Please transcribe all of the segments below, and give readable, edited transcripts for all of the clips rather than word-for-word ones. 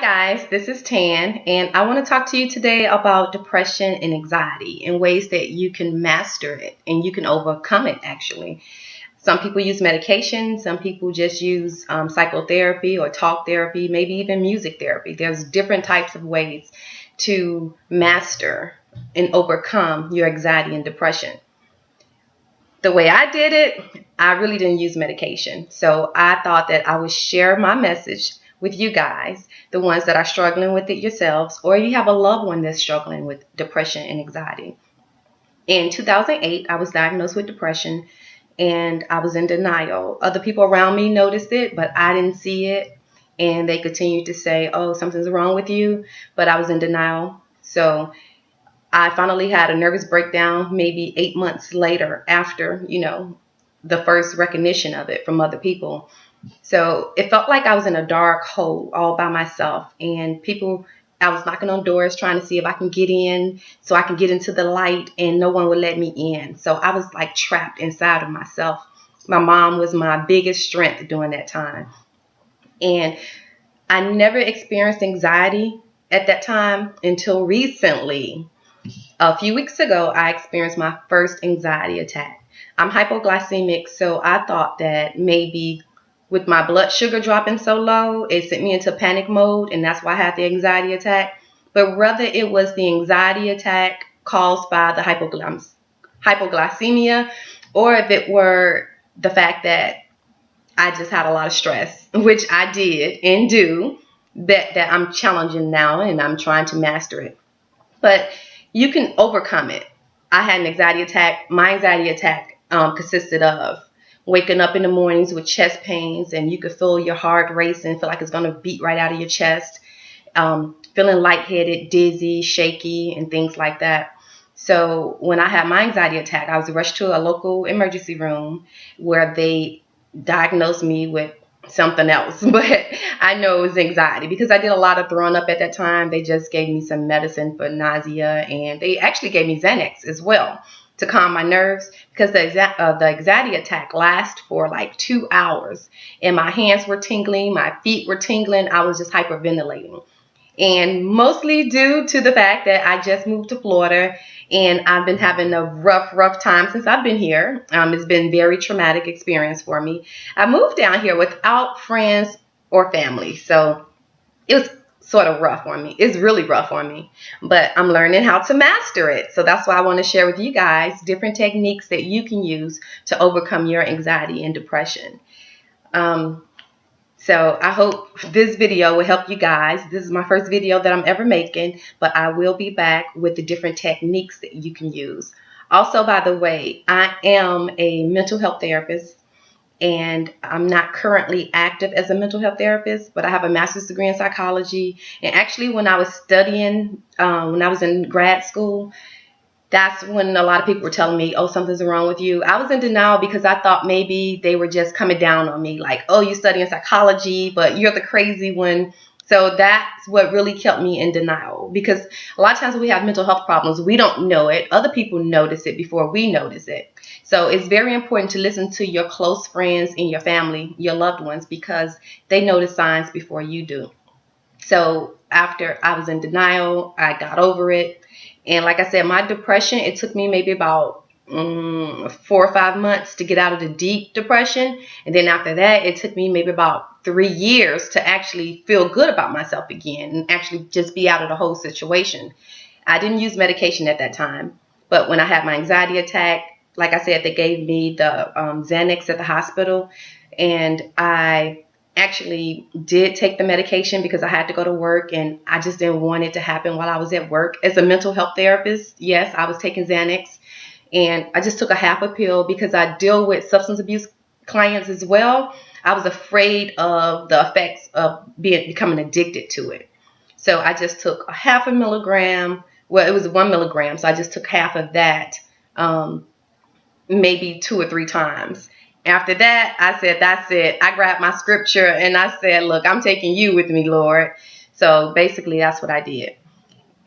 Guys, this is Tan, and I want to talk to you today about depression and anxiety and ways that you can master it and you can overcome it, actually. Some people use medication, some people just use psychotherapy or talk therapy, maybe even music therapy. There's different types of ways to master and overcome your anxiety and depression. The way I did it, I really didn't use medication. So I thought that I would share my message with you guys, the ones that are struggling with it yourselves, or you have a loved one that's struggling with depression and anxiety. In 2008, I was diagnosed with depression and I was in denial. Other people around me noticed it, but I didn't see it. And they continued to say, oh, something's wrong with you. But I was in denial. So I finally had a nervous breakdown maybe 8 months later after, the first recognition of it from other people. So it felt like I was in a dark hole all by myself. And I was knocking on doors trying to see if I can get in so I can get into the light, and no one would let me in. So I was like trapped inside of myself. My mom was my biggest strength during that time. And I never experienced anxiety at that time until recently. A few weeks ago, I experienced my first anxiety attack. I'm hypoglycemic, so I thought that maybe with my blood sugar dropping so low, it sent me into panic mode, and that's why I had the anxiety attack. But rather, it was the anxiety attack caused by the hypoglycemia, or if it were the fact that I just had a lot of stress, which I did and do, that I'm challenging now, and I'm trying to master it. But you can overcome it. I had an anxiety attack. My anxiety attack consisted of waking up in the mornings with chest pains, and you could feel your heart racing, feel like it's going to beat right out of your chest, feeling lightheaded, dizzy, shaky, and things like that. So when I had my anxiety attack, I was rushed to a local emergency room where they diagnosed me with something else, but I know it was anxiety because I did a lot of throwing up at that time. They just gave me some medicine for nausea, and they actually gave me Xanax as well to calm my nerves because the anxiety attack lasted for like 2 hours, and my hands were tingling, my feet were tingling. I was just hyperventilating. And mostly due to the fact that I just moved to Florida and I've been having a rough time since I've been here. It's been a very traumatic experience for me. I moved down here without friends or family, so it was sort of rough on me. It's really rough on me, but I'm learning how to master it. So that's why I want to share with you guys different techniques that you can use to overcome your anxiety and depression. So I hope this video will help you guys. This is my first video that I'm ever making, but I will be back with the different techniques that you can use. Also, by the way, I am a mental health therapist, and I'm not currently active as a mental health therapist, but I have a master's degree in psychology. And actually, when I was studying, when I was in grad school, that's when a lot of people were telling me, oh, something's wrong with you. I was in denial because I thought maybe they were just coming down on me, like, oh, you're studying psychology, but you're the crazy one. So that's what really kept me in denial, because a lot of times when we have mental health problems, we don't know it. Other people notice it before we notice it. So it's very important to listen to your close friends and your family, your loved ones, because they notice signs before you do. So after I was in denial, I got over it. And like I said, my depression, it took me maybe about 4 or 5 months to get out of the deep depression. And then after that, it took me maybe about 3 years to actually feel good about myself again and actually just be out of the whole situation. I didn't use medication at that time. But when I had my anxiety attack, like I said, they gave me the Xanax at the hospital. And I actually did take the medication because I had to go to work, and I just didn't want it to happen while I was at work. As a mental health therapist, yes, I was taking Xanax, and I just took a half a pill because I deal with substance abuse clients as well. I was afraid of the effects of becoming addicted to it. So I just took a half a milligram. Well, it was 1 milligram, so I just took half of that, maybe 2 or 3 times. After that, I said, that's it. I grabbed my scripture and I said, look, I'm taking you with me, Lord. So basically, that's what I did.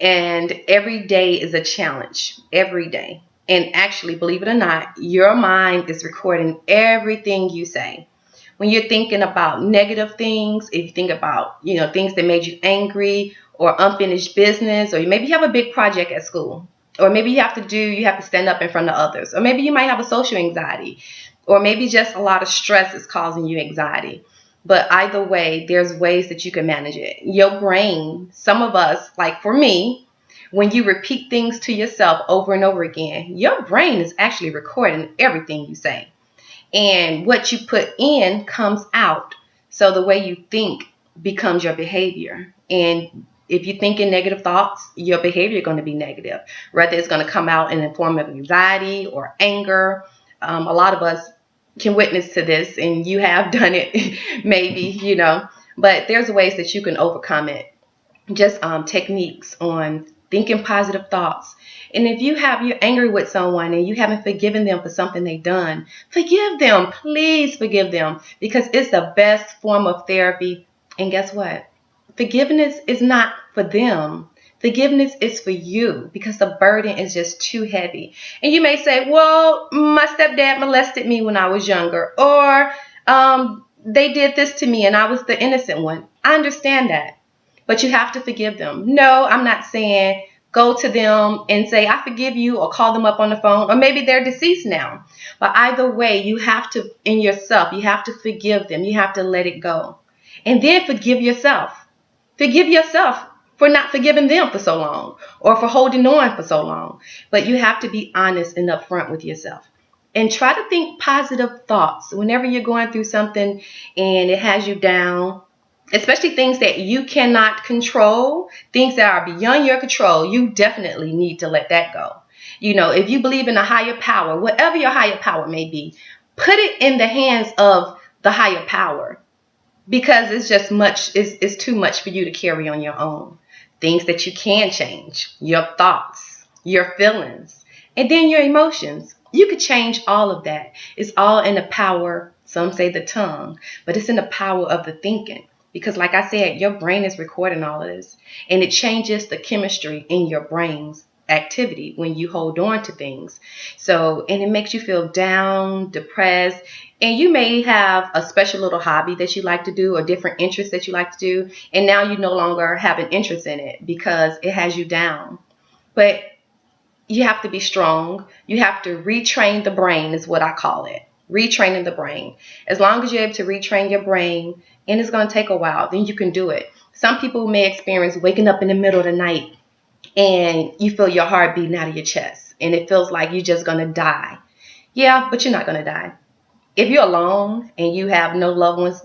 And every day is a challenge, every day. And actually, believe it or not, your mind is recording everything you say. when you're thinking about negative things, if you think about, things that made you angry or unfinished business, or maybe you have a big project at school, or maybe you have to stand up in front of others, or maybe you might have a social anxiety, or maybe just a lot of stress is causing you anxiety. But either way, there's ways that you can manage it. Your brain, some of us, like for me, when you repeat things to yourself over and over again, your brain is actually recording everything you say. And what you put in comes out. So the way you think becomes your behavior. And if you think in negative thoughts, your behavior is going to be negative. Whether it's going to come out in the form of anxiety or anger. A lot of us can witness to this, and you have done it maybe, but there's ways that you can overcome it. Just techniques on thinking positive thoughts. And if you're angry with someone and you haven't forgiven them for something they've done, forgive them. Please forgive them, because it's the best form of therapy. And guess what? Forgiveness is not for them. Forgiveness is for you, because the burden is just too heavy. And you may say, well, my stepdad molested me when I was younger, or they did this to me and I was the innocent one. I understand that. But you have to forgive them. No, I'm not saying go to them and say, I forgive you, or call them up on the phone, or maybe they're deceased now. But either way, you have to, in yourself, you have to forgive them. You have to let it go. And then forgive yourself. Forgive yourself for not forgiving them for so long, or for holding on for so long. But you have to be honest and upfront with yourself. And try to think positive thoughts whenever you're going through something and it has you down. Especially things that you cannot control, things that are beyond your control, you definitely need to let that go. If you believe in a higher power, whatever your higher power may be, put it in the hands of the higher power, because it's too much for you to carry on your own. Things that you can change, your thoughts, your feelings, and then your emotions. You could change all of that. It's all in the power, some say the tongue, but it's in the power of the thinking. Because like I said, your brain is recording all of this, and it changes the chemistry in your brain's activity when you hold on to things. And it makes you feel down, depressed, and you may have a special little hobby that you like to do, or different interests that you like to do, and now you no longer have an interest in it because it has you down. But you have to be strong. You have to retrain the brain, is what I call it. Retraining the brain. As long as you're able to retrain your brain, and it's going to take a while, then you can do it. Some people may experience waking up in the middle of the night and you feel your heart beating out of your chest, and it feels like you're just going to die. Yeah, but you're not going to die. If you're alone and you have no loved ones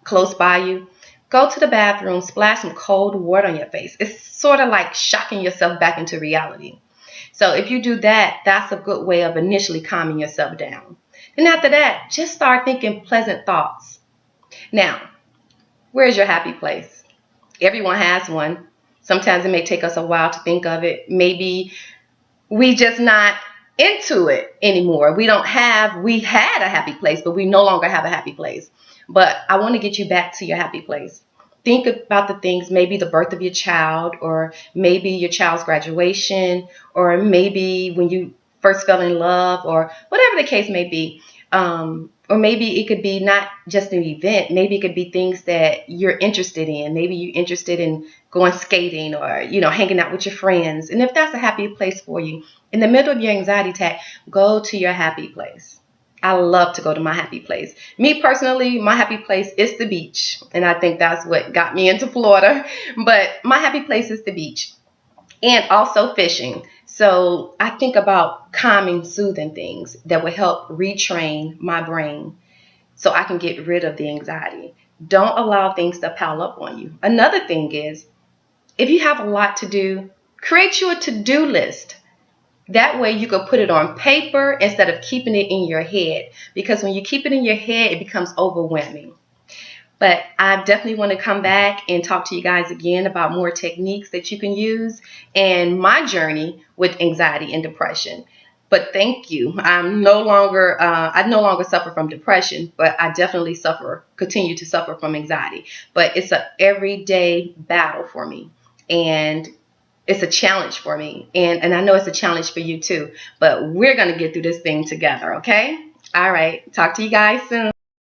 close by you, go to the bathroom, splash some cold water on your face. It's sort of like shocking yourself back into reality. So if you do that, that's a good way of initially calming yourself down. And after that, just start thinking pleasant thoughts. Now, where's your happy place? Everyone has one. Sometimes it may take us a while to think of it. Maybe we just not into it anymore. We had a happy place, but we no longer have a happy place. But I want to get you back to your happy place. Think about the things, maybe the birth of your child, or maybe your child's graduation, or maybe when you first fell in love, or whatever the case may be. Or maybe it could be not just an event. Maybe it could be things that you're interested in. Maybe you're interested in going skating, or, hanging out with your friends. And if that's a happy place for you, in the middle of your anxiety attack, go to your happy place. I love to go to my happy place. Me personally, my happy place is the beach. And I think that's what got me into Florida. But my happy place is the beach. And also fishing. So I think about calming, soothing things that will help retrain my brain so I can get rid of the anxiety. Don't allow things to pile up on you. Another thing is, if you have a lot to do, create you a to-do list. That way you can put it on paper instead of keeping it in your head. Because when you keep it in your head, it becomes overwhelming. But I definitely want to come back and talk to you guys again about more techniques that you can use and my journey with anxiety and depression. But thank you. I no longer suffer from depression, but I definitely continue to suffer from anxiety. But it's an everyday battle for me, and it's a challenge for me. And I know it's a challenge for you too. But we're going to get through this thing together, okay? All right. Talk to you guys soon.